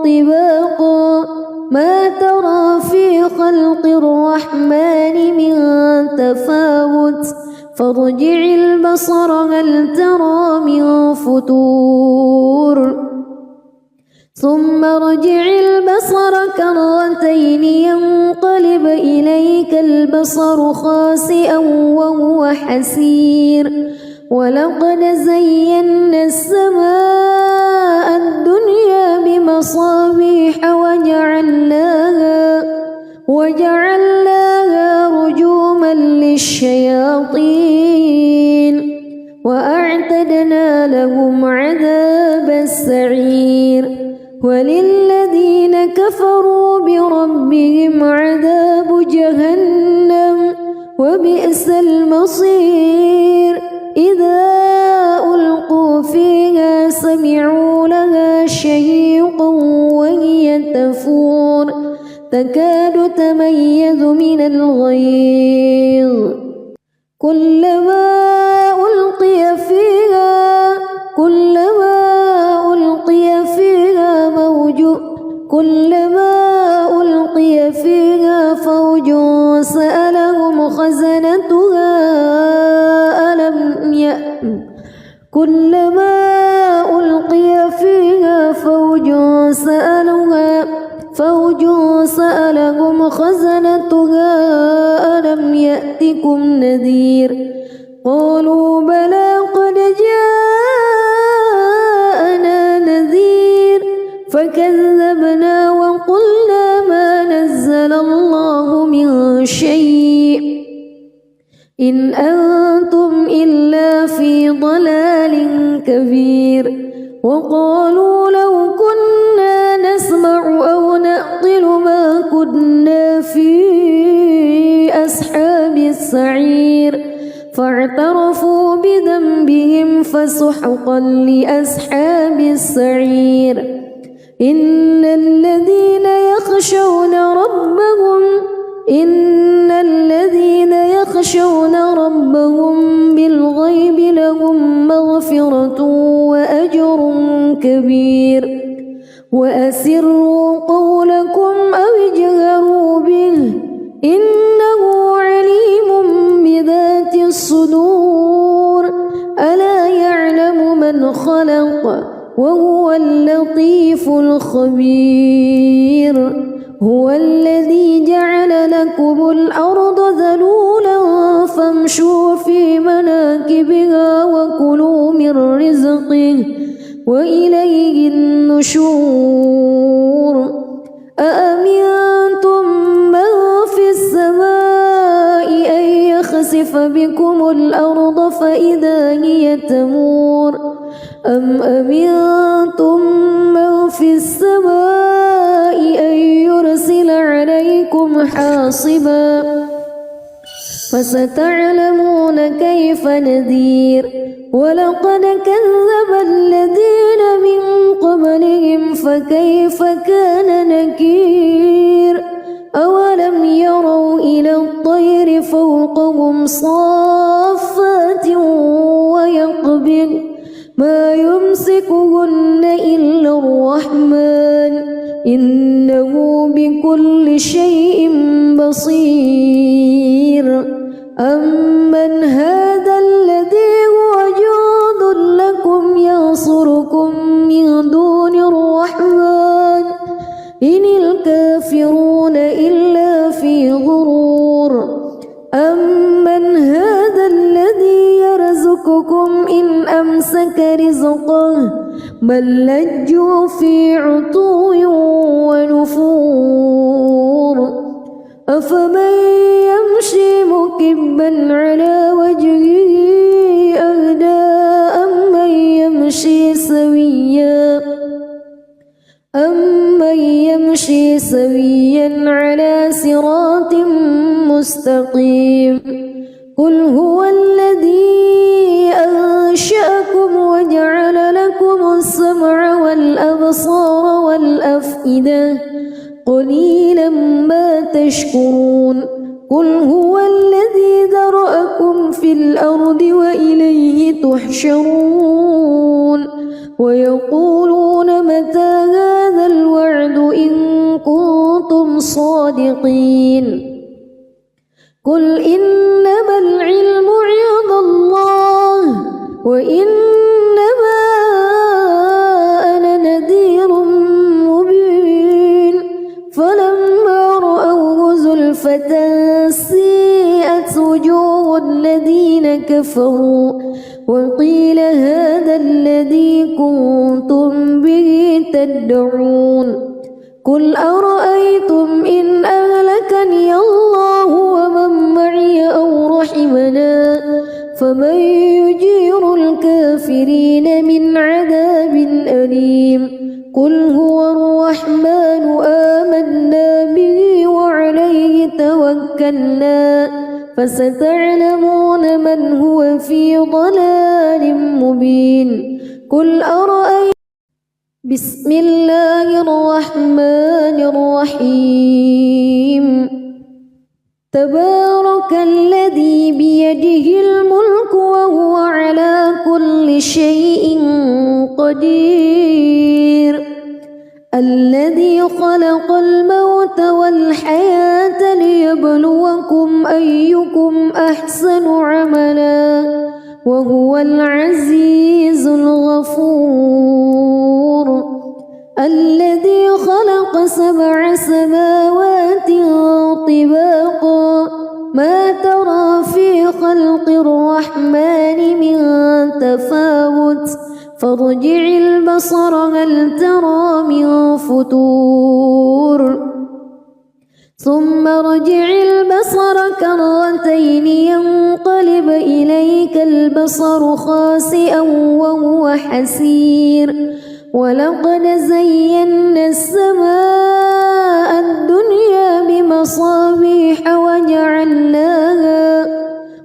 طباقا ما ترى في خلق الرحمن من تفاوت فارجع البصر هل ترى من فطور ثم ارجع البصر كرتين ينقلب إليك البصر خاسئا وهو حسير ولقد زينا السماء الدنيا بمصابيح وجعلناها رجوما للشياطين وأعتدنا لهم عذاب السعير وللذين كفروا بربهم عذاب جهنم وبئس المصير إذا ألقوا فيها سمعوا لها شهيقا وهي تفور تكاد تميز من الغيظ كلما ألقي فيها فوج سألهم خزنتها كلما ألقي فيها فوج سألهم خزنتها ألم يأتكم نذير قالوا بلى قد جاءنا نذير فكذبنا وقلنا ما نزل الله من شيء إن أنتم إلا في ضلال كبير وقالوا لو كنا نسمع أو نعقل ما كنا في أصحاب السعير فاعترفوا بذنبهم بهم فسحقا لأصحاب السعير إن الذين يخشون ربهم بالغيب لهم مغفرة وأجر كبير وأسروا قولكم أو اجهروا به إنه عليم بذات الصدور ألا يعلم من خلق وهو اللطيف الخبير هو الذي جعل لكم الأرض ذلولا فامشوا في مناكبها وكلوا من رزقه وإليه النشور أأمنتم من في السماء أن يخسف بكم الأرض فإذا هي تمور أم أمنتم من في السماء أن يرسل عليكم حاصبا فستعلمون كيف نذير ولقد كذب الذين من قبلهم فكيف كان نكير أولم يروا إلى الطير فوقهم صافات ويقبض ما يمسكهن إلا الرحمن إنه بكل شيء بصير أمن هذا الذي هو جند لكم ينصركم من دون الرحمن إن الكافرون إلا في غرور أمن هذا الذي يرزقكم إن أمسك رزقه بل لجوا في عتو ونفور أفمن يمشي مكبا على وجهه أهدى أمن يمشي سويا على صراط مستقيم قل هو الذي أنشأكم وجعل لكم السمع والأبصار والأفئدة قليلا ما تشكرون قل هو الذي ذرأكم في الأرض وإليه تحشرون ويقولون متى هذا الوعد إن كنتم صادقين قل إنما العلم عند الله وإنما أنا نذير مبين فلما رأوه زلفة سيئت وجوه الذين كفروا وقيل هذا الذي كنتم به تدعون قل أرأيتم إن أهلكني الله ومن معي أو رحمنا فمن يجير الكافرين من عذاب أليم قل هو الرحمن آمنا به وعليه توكلنا فستعلمون من هو في ضلال مبين قل أرأيتم بسم الله الرحمن الرحيم تبارك الذي بيده الملك وهو على كل شيء قدير الذي خلق الموت والحياة ليبلوكم أيكم أحسن عملا وهو العزيز الغفور الذي خلق 7 سماوات طباقا ما ترى في خلق الرحمن من تفاوت فارجع البصر هل ترى من فتور ثم ارجع البصر كرتين ينقلب إليك البصر خاسئا وهو حسير ولقد زينا السماء الدنيا بمصابيح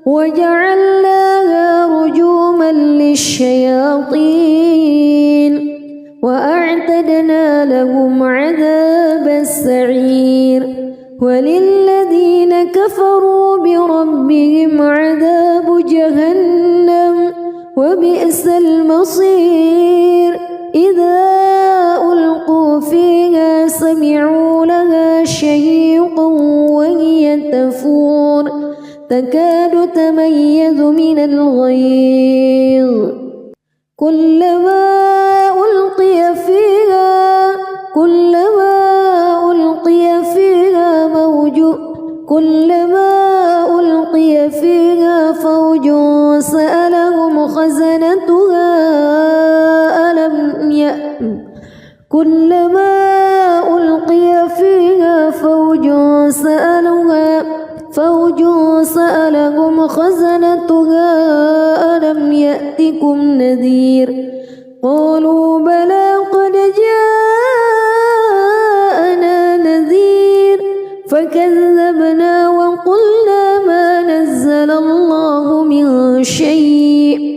وجعلناها رجوما أعتدنا لهم عذاب السعير وللذين كفروا بربهم عذاب جهنم وبئس المصير إذا ألقوا فيها سمعوا لها شهيقا وهي تفور تكاد تميز من الغيظ كلما ألقي فيها فوج سألهم خزنتها ألم يأتكم نذير قالوا بلى قد جاءنا نذير فكذبنا وقلنا ما نزل الله من شيء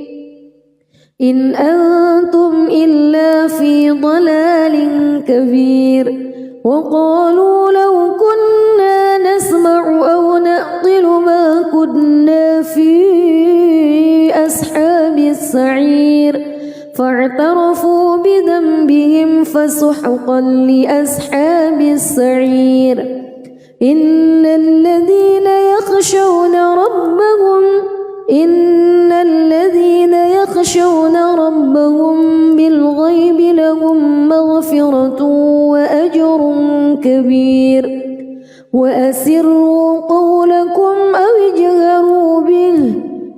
إن أنتم إلا في ضلال كبير وقالوا لو كنا نسمع أو نعقل ما كنا في أصحاب السعير فاعترفوا بذنبهم فسحقا لأصحاب السعير إن الذين يخشون ربهم بالغيب لهم مغفرة وأجر كبير وأسروا قولكم أو اجهروا به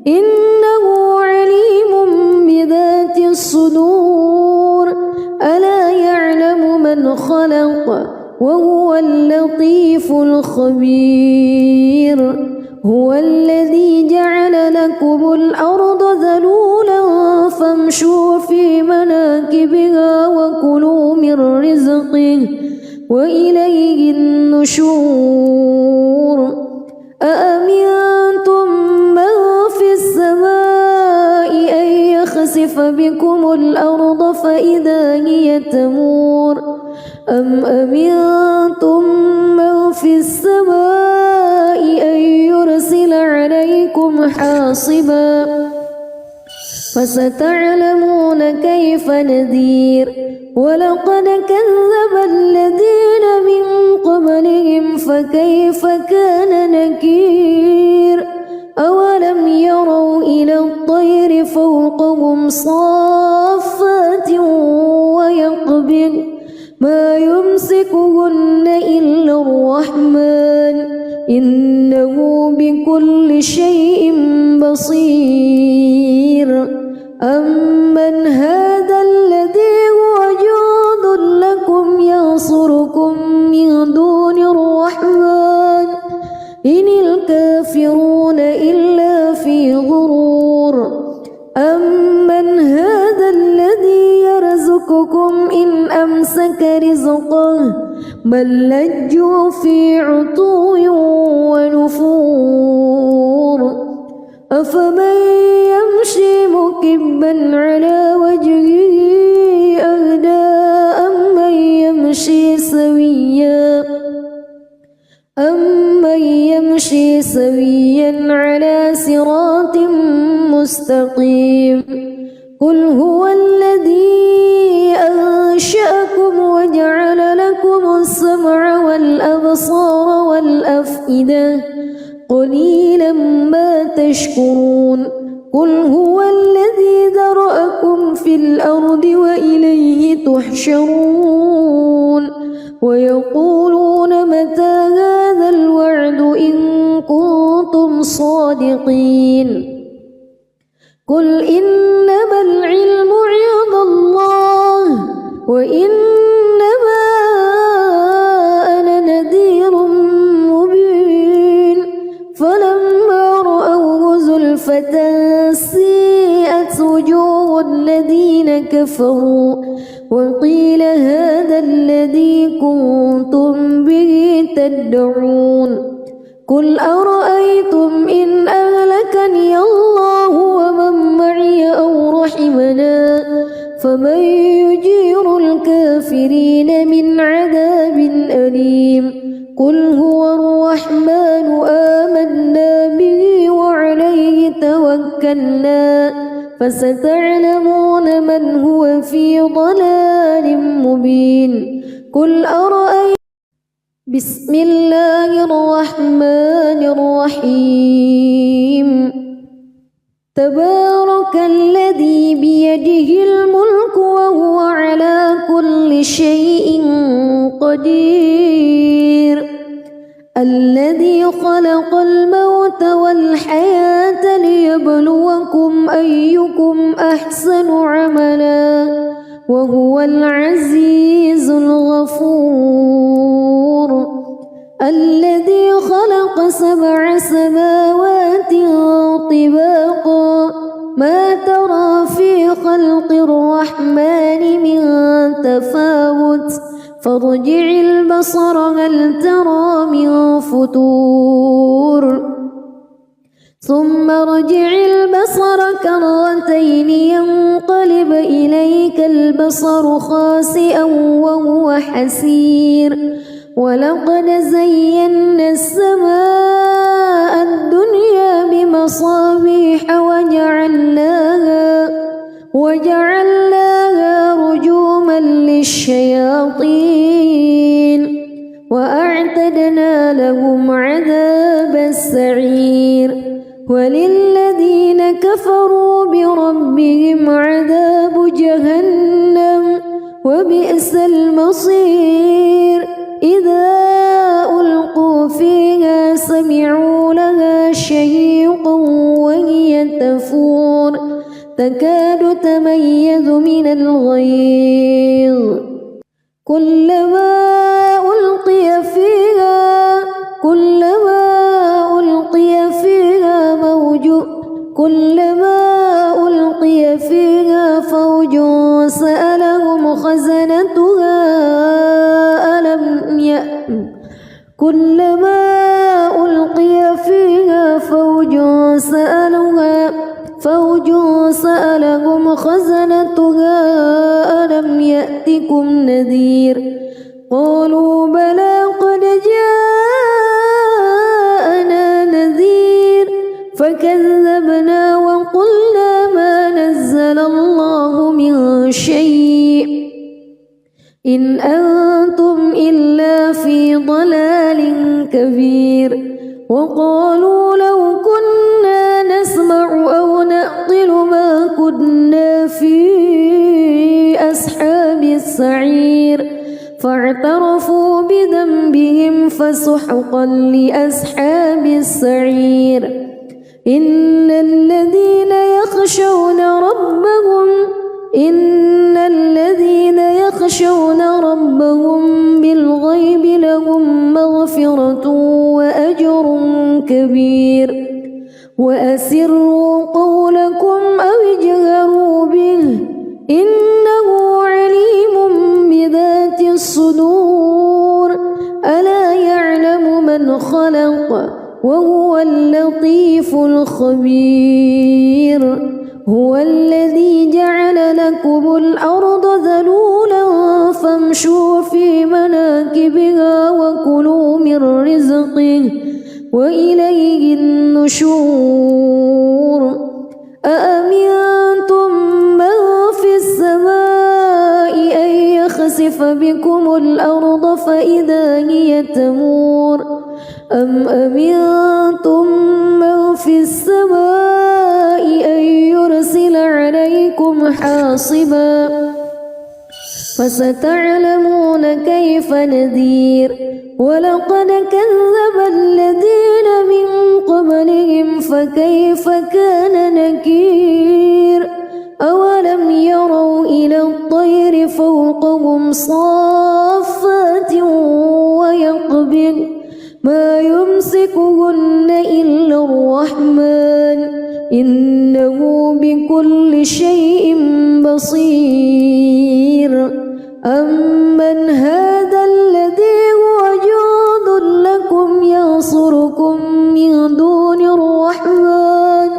إنه عليم بذات الصدور ألا يعلم من خلق وهو اللطيف الخبير هو الذي جعل لكم الأرض ذلولا فامشوا في مناكبها وكلوا من رزقه وإليه النشور أأمنتم من في السماء أن يخسف بكم الأرض فإذا هي تمور أم أمنتم من في السماء أن يرسل عليكم حاصبا فستعلمون كيف نذير ولقد كذب الذين من قبلهم فكيف كان نكير أولم يروا إلى الطير فوقهم صافات ويقبض ما يمسكهن إلا الرحمن إنه بكل شيء بصير أمن هذا الذي هو جند لكم ينصركم من دون الرحمن إن الكافرون إلا في غرور أمن هذا الذي يرزقكم إن أمسك رزقه بل لجوا في عتو ونفور أفمن يمشي مكبا على وجهه أهدى أمن يمشي سويا على صراط مستقيم قل هو الذي أنشأكم وجعل لكم السمع والأبصار والأفئدة قليلا ما تشكرون قل هو الذي ذرأكم في الأرض وإليه تحشرون ويقولون متى هذا الوعد إن كنتم صادقين قل إنما العلم عند الله وإنما أنا نذير مبين فلما رأوه زلفة سيئت وجوه الذين كفروا وقيل هذا الذي كنتم به تدعون قل أرأيتم إن أهلكني الله ومن معي أو رحمنا فمن يجير الكافرين فستعلمون من هو في ضلال مبين قل أرأيتم بسم الله الرحمن الرحيم تبارك الذي بيده الملك وهو على كل شيء قدير الذي خلق الموت والحياة ليبلوكم أيكم أحسن عملا وهو العزيز الغفور الذي خلق 7 سماوات طباقا ما ترى في خلق الرحمن من تفاوت فارجع البصر هل ترى من فتور ثم ارجع البصر كرتين ينقلب إليك البصر خاسئا وهو حسير ولقد زينا السماء الدنيا بمصابيح وجعلناها رجوما للشياطين وأعتدنا لهم عذاب السعير وللذين كفروا بربهم عذاب جهنم وبئس المصير إذا ألقوا فيها سمعوا لها شهيقا وهي تفور تكاد تميز من الغيظ كلما ألقي فيها فوج سألهم خزنتها كلما ألقي فيها فوج سألهم خزنتها ألم يأتكم نذير قالوا بلى قد جاءنا نذير فكذبنا وقلنا ما نزل الله من شيء إن أنتم إلا في ضلال كبير وقالوا لو كنا نسمع أو نعقل ما كنا في أصحاب السعير فاعترفوا بذنبهم فسحقا لأصحاب السعير إن الذين يخشون ربهم بالغيب لهم مغفرة وأجر كبير وأسروا قولكم أو اجهروا به إنه عليم بذات الصدور ألا يعلم من خلق وهو اللطيف الخبير هو الذي جعل لكم الأرض ذلولا فامشوا في مناكبها وكلوا من رزقه وإليه النشور أأمنتم من في السماء أن يخسف بكم الأرض فإذا هي تمور أم أمنتم من في السماء أن يرسل عليكم حاصبا فستعلمون كيف نذير ولقد كذب الذين من قبلهم فكيف كان نكير أولم يروا إلى الطير فوقهم صافات ويقبض ما يمسكهن إلا الرحمن إنه بكل شيء بصير أمن هذا الذي هو جند لكم ينصركم من دون الرحمن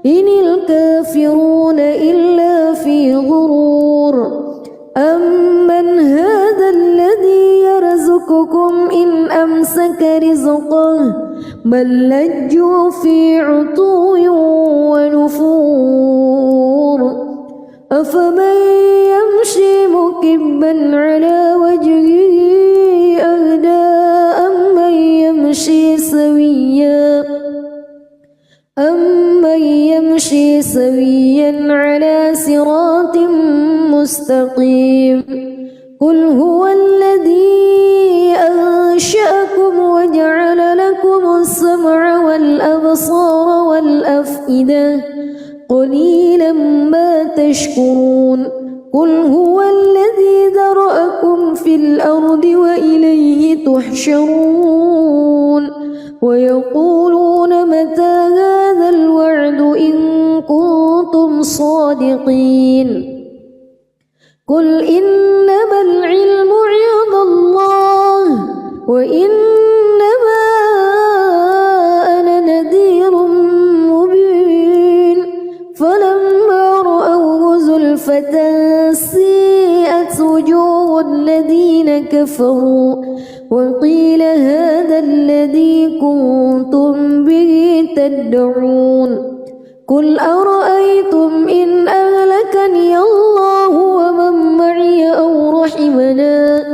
إن الكافرون إلا في غرور أمن هذا الذي يرزقكم إن أمسك رزقه بل لجوا في عتو ونفور أفمن يمشي مكبا على وجهه أهدى أمن يمشي سويا على صراط مستقيم قل هو الذي أنشأكم وجعل لكم السمع والأبصار والأفئدة قليلا ما تشكرون قل هو الذي ذرأكم في الأرض وإليه تحشرون ويقولون متى هذا الوعد إن كنتم صادقين قل إنما العلم عند الله وإنما أنا نذير مبين فلما رأوه زلفة سيئت وجوه الذين كفروا وقيل هذا الذي كنتم به تدعون قل أرأيتم إن أهلكني الله ومن معي أو رحمنا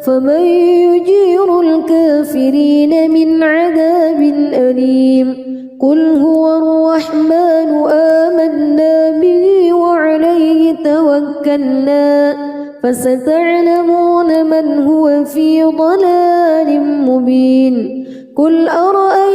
فمن يجير الكافرين من عذاب أليم قل هو الرحمن آمنا به وعليه توكلنا فستعلمون من هو في ضلال مبين قل أرأيتم